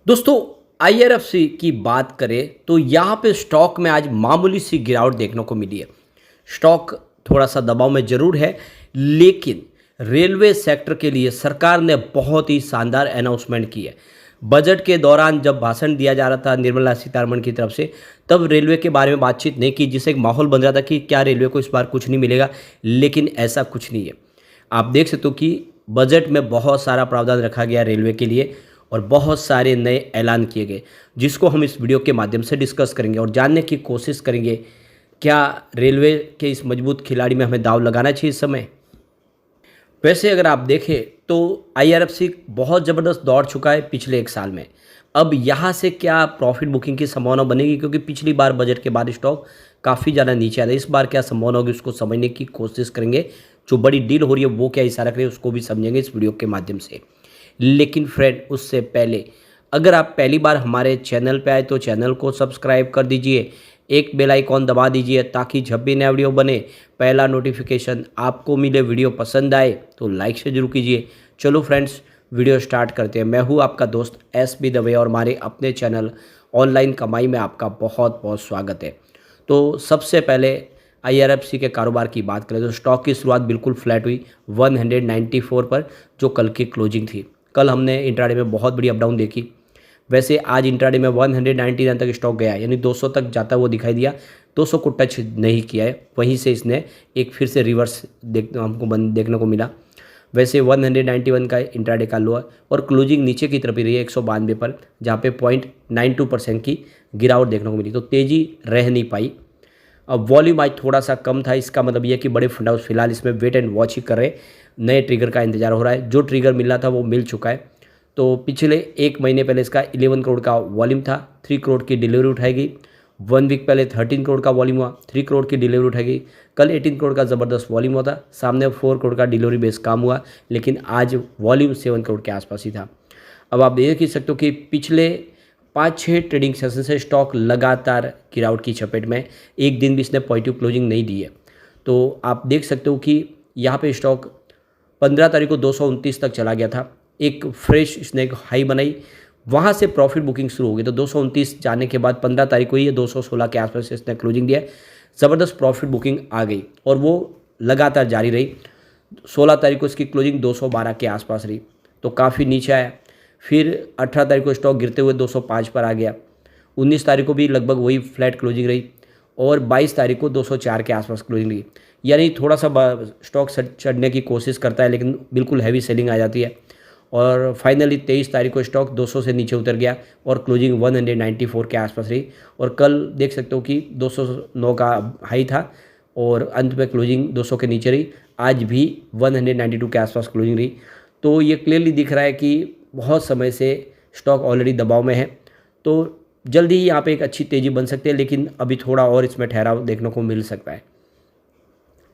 दोस्तों, आईआरएफसी की बात करें तो यहाँ पे स्टॉक में आज मामूली सी गिरावट देखने को मिली है। स्टॉक थोड़ा सा दबाव में ज़रूर है, लेकिन रेलवे सेक्टर के लिए सरकार ने बहुत ही शानदार अनाउंसमेंट की है। बजट के दौरान जब भाषण दिया जा रहा था निर्मला सीतारमण की तरफ से, तब रेलवे के बारे में बातचीत नहीं की, जिससे एक माहौल बन रहा था कि क्या रेलवे को इस बार कुछ नहीं मिलेगा, लेकिन ऐसा कुछ नहीं है। आप देख सकते हो कि बजट में बहुत सारा प्रावधान रखा गया रेलवे के लिए और बहुत सारे नए ऐलान किए गए, जिसको हम इस वीडियो के माध्यम से डिस्कस करेंगे और जानने की कोशिश करेंगे क्या रेलवे के इस मजबूत खिलाड़ी में हमें दांव लगाना चाहिए इस समय। वैसे अगर आप देखें तो आईआरएफसी बहुत ज़बरदस्त दौड़ चुका है पिछले एक साल में। अब यहाँ से क्या प्रॉफिट बुकिंग की संभावना बनेगी, क्योंकि पिछली बार बजट के बाद स्टॉक काफ़ी ज़्यादा नीचे आया था। इस बार क्या संभावना होगी उसको समझने की कोशिश करेंगे। जो बड़ी डील हो रही है वो क्या इशारा करे उसको भी समझेंगे इस वीडियो के माध्यम से। लेकिन फ्रेंड, उससे पहले अगर आप पहली बार हमारे चैनल पे आए तो चैनल को सब्सक्राइब कर दीजिए, एक बेल आइकॉन दबा दीजिए ताकि जब भी नया वीडियो बने पहला नोटिफिकेशन आपको मिले। वीडियो पसंद आए तो लाइक से जरूर कीजिए। चलो फ्रेंड्स, वीडियो स्टार्ट करते हैं। मैं हूँ आपका दोस्त SB दवे और हमारे अपने चैनल ऑनलाइन कमाई में आपका बहुत बहुत स्वागत है। तो सबसे पहले आईआरएफसी के कारोबार की बात करें तो स्टॉक की शुरुआत बिल्कुल फ्लैट हुई 194 पर, जो कल की क्लोजिंग थी। कल हमने इंट्राडे में बहुत बड़ी अपडाउन देखी। वैसे आज इंट्राडे में 199 तक स्टॉक गया है, यानी 200 तक जाता हुआ दिखाई दिया। 200 को टच नहीं किया है, वहीं से इसने एक फिर से रिवर्स देखने को मिला। वैसे 191 का इंट्राडे का लो है और क्लोजिंग नीचे की तरफ ही रही है 192 पर, जहाँ पे 0.92% की गिरावट देखने को मिली। तो तेज़ी रह नहीं पाई। अब वॉल्यूम आज थोड़ा सा कम था। इसका मतलब ये कि बड़े फंड हाउस फिलहाल इसमें वेट एंड वॉच ही कर रहे, नए ट्रिगर का इंतजार हो रहा है। जो ट्रिगर मिल रहा था वो मिल चुका है। तो पिछले एक महीने पहले इसका 11 करोड़ का वॉल्यूम था, 3 करोड़ की डिलीवरी उठाई गई। 1 वीक पहले 13 करोड़ का वॉल्यूम हुआ, 3 करोड़ की डिलीवरी उठाई गई। कल 18 करोड़ का ज़बरदस्त वॉल्यूम हुआ था, सामने 4 करोड़ का डिलीवरी बेस काम हुआ, लेकिन आज वॉल्यूम 7 करोड़ के आसपास ही था। अब आप देख ही सकते हो कि पिछले 5-6 ट्रेडिंग सेशन से स्टॉक लगातार गिरावट की चपेट में, एक दिन भी इसने पॉजिटिव क्लोजिंग नहीं दी है। तो आप देख सकते हो कि यहाँ पे स्टॉक 15 तारीख को 229 तक चला गया था। एक फ्रेश इसने एक हाई बनाई, वहाँ से प्रॉफिट बुकिंग शुरू हो गई। तो 229 जाने के बाद 15 तारीख को ये 216 के आसपास इसने क्लोजिंग दिया। ज़बरदस्त प्रॉफिट बुकिंग आ गई और वो लगातार जारी रही। 16 तारीख को इसकी क्लोजिंग 212 के आसपास रही, तो काफ़ी नीचे आया। फिर 18 तारीख को स्टॉक गिरते हुए 205 पर आ गया। 19 तारीख को भी लगभग वही फ्लैट क्लोजिंग रही और 22 तारीख को 204 के आसपास क्लोजिंग रही। यानी थोड़ा सा स्टॉक चढ़ने की कोशिश करता है, लेकिन बिल्कुल हैवी सेलिंग आ जाती है। और फाइनली 23 तारीख को स्टॉक 200 से नीचे उतर गया और क्लोजिंग 194 के आसपास रही। और कल देख सकते हो कि 209 का हाई था और अंत में क्लोजिंग 200 के नीचे रही। आज भी 192 के आसपास क्लोजिंग रही। तो ये क्लियरली दिख रहा है कि बहुत समय से स्टॉक ऑलरेडी दबाव में है। तो जल्दी ही यहाँ पे एक अच्छी तेज़ी बन सकती है, लेकिन अभी थोड़ा और इसमें ठहराव देखने को मिल सकता है।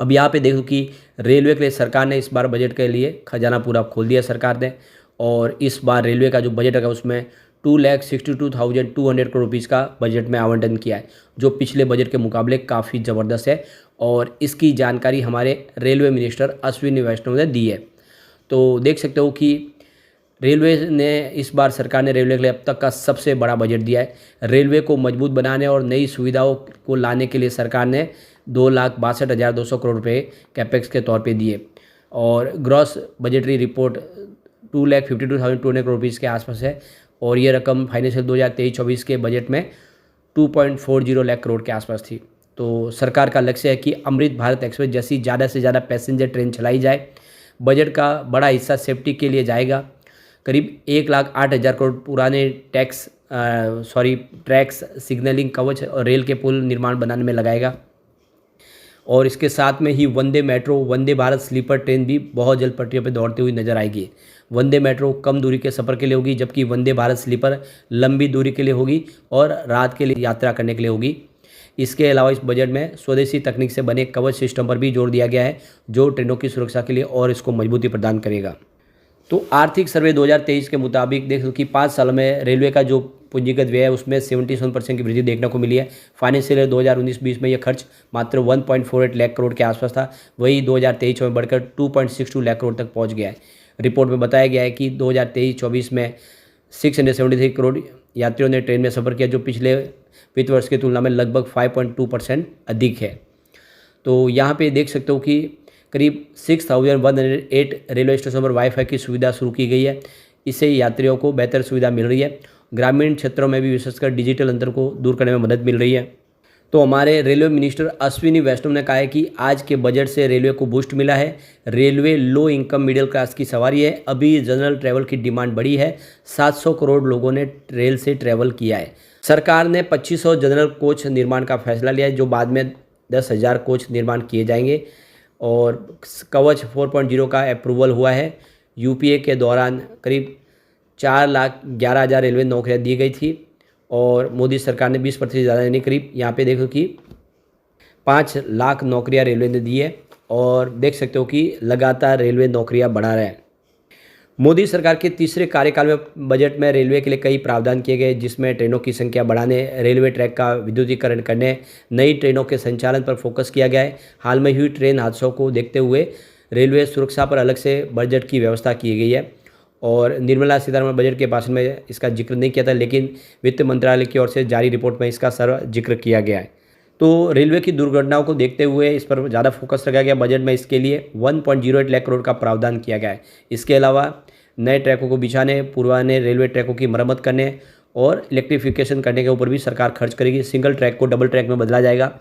अब यहाँ पे देखो कि रेलवे के लिए सरकार ने इस बार बजट के लिए खजाना पूरा खोल दिया सरकार ने, और इस बार रेलवे का जो बजट है उसमें 2,62,200 करोड़ रुपीज़ का बजट में आवंटन किया है, जो पिछले बजट के मुकाबले काफ़ी ज़बरदस्त है। और इसकी जानकारी हमारे रेलवे मिनिस्टर अश्विनी वैष्णव ने दी है। तो देख सकते हो कि रेलवे ने इस बार सरकार ने रेलवे के लिए अब तक का सबसे बड़ा बजट दिया है। रेलवे को मजबूत बनाने और नई सुविधाओं को लाने के लिए सरकार ने 2,62,200 करोड़ रुपए कैपेक्स के तौर पे दिए और gross budgetary report 2,52,200 crore rupees के आसपास है। और ये रकम फाइनेंशियल 2023-24 के बजट में 2.40 लाख करोड़ के आसपास थी। तो सरकार का लक्ष्य है कि अमृत भारत एक्सप्रेस जैसी ज़्यादा से ज़्यादा पैसेंजर ट्रेन चलाई जाए। बजट का बड़ा हिस्सा सेफ्टी के लिए जाएगा। करीब 1,08,000 करोड़ पुराने ट्रैक्स, सिग्नलिंग कवच और रेल के पुल निर्माण बनाने में लगाएगा। और इसके साथ में ही वंदे metro, Vande Bharat sleeper train भी बहुत जल्द पटरियों पर दौड़ती हुई नजर आएगी। वंदे मेट्रो कम दूरी के सफ़र के लिए होगी, जबकि वंदे भारत स्लीपर लंबी दूरी के लिए होगी और रात के लिए यात्रा करने के लिए होगी। इसके अलावा इस बजट में स्वदेशी तकनीक से बने कवच सिस्टम पर भी जोर दिया गया है, जो ट्रेनों की सुरक्षा के लिए और इसको मजबूती प्रदान करेगा। तो आर्थिक सर्वे 2023 के मुताबिक देखो कि 5 साल में रेलवे का जो पूंजीगत व्यय है उसमें 77% की वृद्धि देखने को मिली है। फाइनेंशियल ईयर 2019-20 में यह खर्च मात्र 1.48 लाख करोड़ के आसपास था, वही 2023 में बढ़कर 2.62 लाख करोड़ तक पहुंच गया है। रिपोर्ट में बताया गया है कि 2023-24 में 673 करोड़ यात्रियों ने ट्रेन में सफ़र किया, जो पिछले वित्त वर्ष की तुलना में लगभग 5.2% अधिक है। तो यहाँ पे देख सकते हो कि करीब 6108 रेलवे स्टेशन पर वाईफाई की सुविधा शुरू की गई है। इससे यात्रियों को बेहतर सुविधा मिल रही है। ग्रामीण क्षेत्रों में भी विशेषकर डिजिटल अंतर को दूर करने में मदद मिल रही है। तो हमारे रेलवे मिनिस्टर अश्विनी वैष्णव ने कहा है कि आज के बजट से रेलवे को बूस्ट मिला है। Railway low income middle class की सवारी है। अभी जनरल ट्रैवल की डिमांड बढ़ी है। 700 करोड़ लोगों ने रेल से ट्रैवल किया है। सरकार ने 2500 जनरल कोच निर्माण का फैसला लिया है, जो बाद में 10,000 कोच निर्माण किए जाएंगे। और कवच 4.0 का अप्रूवल हुआ है। यूपीए के दौरान करीब 4,11,000 रेलवे नौकरियां दी गई थी और मोदी सरकार ने 20% ज़्यादा, यानी करीब यहाँ पे देखो कि 5 लाख नौकरियां रेलवे ने दी है। और देख सकते हो कि लगातार रेलवे नौकरियां बढ़ा रहा है। मोदी सरकार के तीसरे कार्यकाल में बजट में रेलवे के लिए कई प्रावधान किए गए, जिसमें ट्रेनों की संख्या बढ़ाने, रेलवे ट्रैक का विद्युतीकरण करने, नई ट्रेनों के संचालन पर फोकस किया गया है। हाल में हुई ट्रेन हादसों को देखते हुए रेलवे सुरक्षा पर अलग से बजट की व्यवस्था की गई है। और निर्मला सीतारमण बजट के भाषण में इसका जिक्र नहीं किया था, लेकिन वित्त मंत्रालय की ओर से जारी रिपोर्ट में इसका जिक्र किया गया है। तो रेलवे की दुर्घटनाओं को देखते हुए इस पर ज़्यादा फोकस रखा गया बजट में। इसके लिए 1.08 लाख करोड़ का प्रावधान किया गया है। इसके अलावा नए ट्रैकों को बिछाने, पुराने रेलवे ट्रैकों की मरम्मत करने और इलेक्ट्रिफिकेशन करने के ऊपर भी सरकार खर्च करेगी। सिंगल ट्रैक को डबल ट्रैक में बदला जाएगा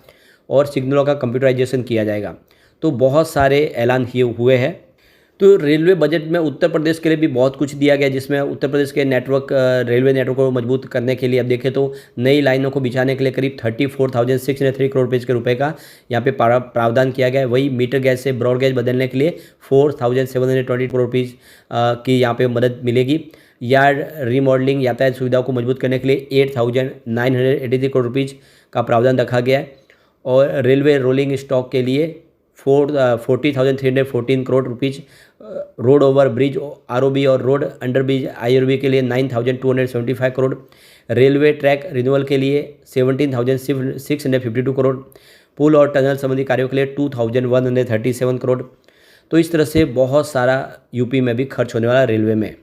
और सिग्नलों का कंप्यूटराइजेशन किया जाएगा। तो बहुत सारे ऐलान हुए हैं। तो रेलवे बजट में उत्तर प्रदेश के लिए भी बहुत कुछ दिया गया, जिसमें उत्तर प्रदेश के रेलवे नेटवर्क को मजबूत करने के लिए अब देखें तो नई लाइनों को बिछाने के लिए करीब 34,603 करोड़ रुपये का यहाँ पे प्रावधान किया गया है। वही मीटर गैस से ब्रॉड गैस बदलने के लिए 4,720 करोड़ रुपीज़ की यहाँ पे मदद मिलेगी। यार्ड रिमॉडलिंग, यातायात सुविधाओं को मजबूत करने के लिए 8,983 करोड़ रुपीज़ का प्रावधान रखा गया है। और रेलवे रोलिंग स्टॉक के लिए 40,314 crore rupees, road over bridge ROB और रोड अंडर ब्रिज आईआरबी के लिए 9,275 करोड़, रेलवे ट्रैक रिन्यूअल के लिए 17,652 करोड़, पुल और टनल संबंधी कार्यों के लिए 2,137 करोड़। तो इस तरह से बहुत सारा यूपी में भी खर्च होने वाला रेलवे में।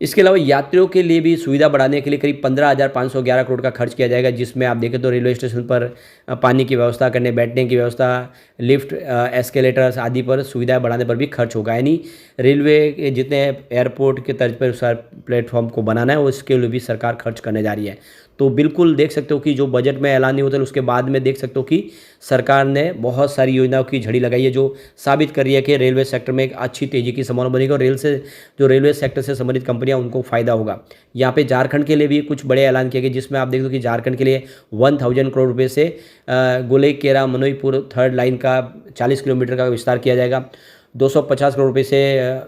इसके अलावा यात्रियों के लिए भी सुविधा बढ़ाने के लिए करीब 15,511 करोड़ का खर्च किया जाएगा, जिसमें आप देखें तो रेलवे स्टेशन पर पानी की व्यवस्था करने, बैठने की व्यवस्था, लिफ्ट, एस्केलेटर्स आदि पर सुविधाएं बढ़ाने पर भी खर्च होगा। यानी रेलवे के जितने एयरपोर्ट के तर्ज पर प्लेटफॉर्म को बनाना है, उसके लिए भी सरकार खर्च करने जा रही है। तो बिल्कुल देख सकते हो कि जो बजट में ऐलान नहीं होता है, उसके बाद में देख सकते हो कि सरकार ने बहुत सारी योजनाओं की झड़ी लगाई है, जो साबित कर रही है कि रेलवे सेक्टर में एक अच्छी तेज़ी की संभावना बनेगी और रेलवे सेक्टर से संबंधित कंपनियां, उनको फ़ायदा होगा। यहाँ पे झारखंड के लिए भी कुछ बड़े ऐलान किए गए, जिसमें आप देख दो कि झारखंड के लिए 1,000 करोड़ रुपये से गोलेकेरा मनोईपुर 3rd लाइन का 40 किलोमीटर का विस्तार किया जाएगा। 250 करोड़ रुपये से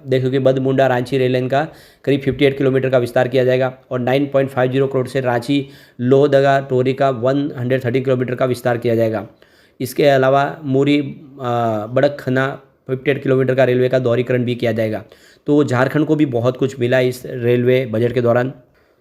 देखो कि बदमुंडा रांची रेल लाइन का करीब 58 किलोमीटर का विस्तार किया जाएगा। और 9.50 करोड़ से रांची लोहरदगा टोरी का 130 किलोमीटर का विस्तार किया जाएगा। इसके अलावा मूरी बड़कखना 58 किलोमीटर का रेलवे का दोहरीकरण भी किया जाएगा। तो झारखंड को भी बहुत कुछ मिला इस रेलवे बजट के दौरान।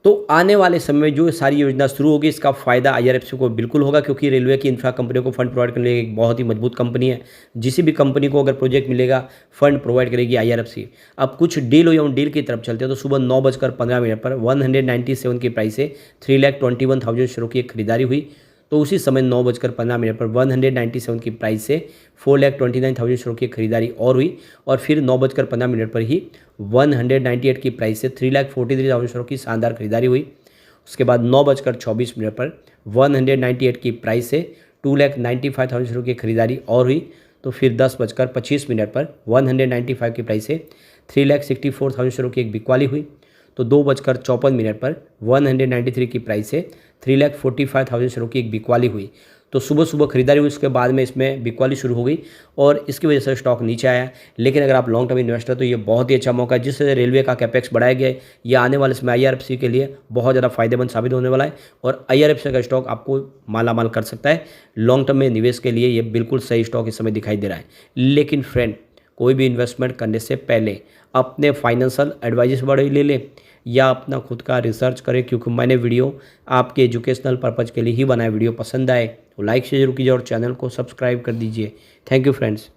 तो आने वाले समय में जो सारी योजना शुरू होगी, इसका फ़ायदा आईआरएफसी को बिल्कुल होगा, क्योंकि रेलवे की इंफ्रा कंपनियों को फंड प्रोवाइड करने के लिए एक बहुत ही मजबूत कंपनी है। किसी भी कंपनी को अगर प्रोजेक्ट मिलेगा, फंड प्रोवाइड करेगी आईआरएफसी। अब कुछ डील हुई, उन डील की तरफ चलते हैं। तो सुबह 9:15 पर 197 की प्राइस से 3,21,000 शेयरों की खरीदारी हुई। तो उसी समय 9:15 पर 197 की प्राइस से 4,29,000 शेयरों की खरीदारी और हुई। और फिर 9:15 पर ही 198 की प्राइस से 3,43,000 शेयरों की शानदार खरीदारी हुई। उसके बाद 9:24 पर 198 की प्राइस से 2,95,000 शेयरों की खरीदारी और हुई। तो फिर 10:25 पर 195 की प्राइस से 3,64,000 शेयरों की एक बिकवाली हुई। तो 2:54 पर 193 की प्राइस से 3,45,000 शेयरों की एक बिकवाली हुई। तो सुबह सुबह खरीदारी हुई, उसके बाद में इसमें बिकवाली शुरू हो गई और इसकी वजह से स्टॉक नीचे आया। लेकिन अगर आप लॉन्ग टर्म इन्वेस्टर तो ये बहुत ही अच्छा मौका है, जिससे रेलवे का कैपेक्स बढ़ाया गया है। ये आने वाले समय आईआरएफसी के लिए बहुत ज़्यादा फायदेमंद साबित होने वाला है और आईआरएफसी का स्टॉक आपको मालामाल कर सकता है। लॉन्ग टर्म में निवेश के लिए ये बिल्कुल सही स्टॉक इस समय दिखाई दे रहा है। लेकिन फ्रेंड, कोई भी इन्वेस्टमेंट करने से पहले अपने फाइनेंशियल एडवाइजर से बड़े ले लें या अपना खुद का रिसर्च करें, क्योंकि मैंने वीडियो आपके एजुकेशनल पर्पज़ के लिए ही बनाया। वीडियो पसंद आए तो लाइक शेयर जरूर कीजिए और चैनल को सब्सक्राइब कर दीजिए। Thank you friends.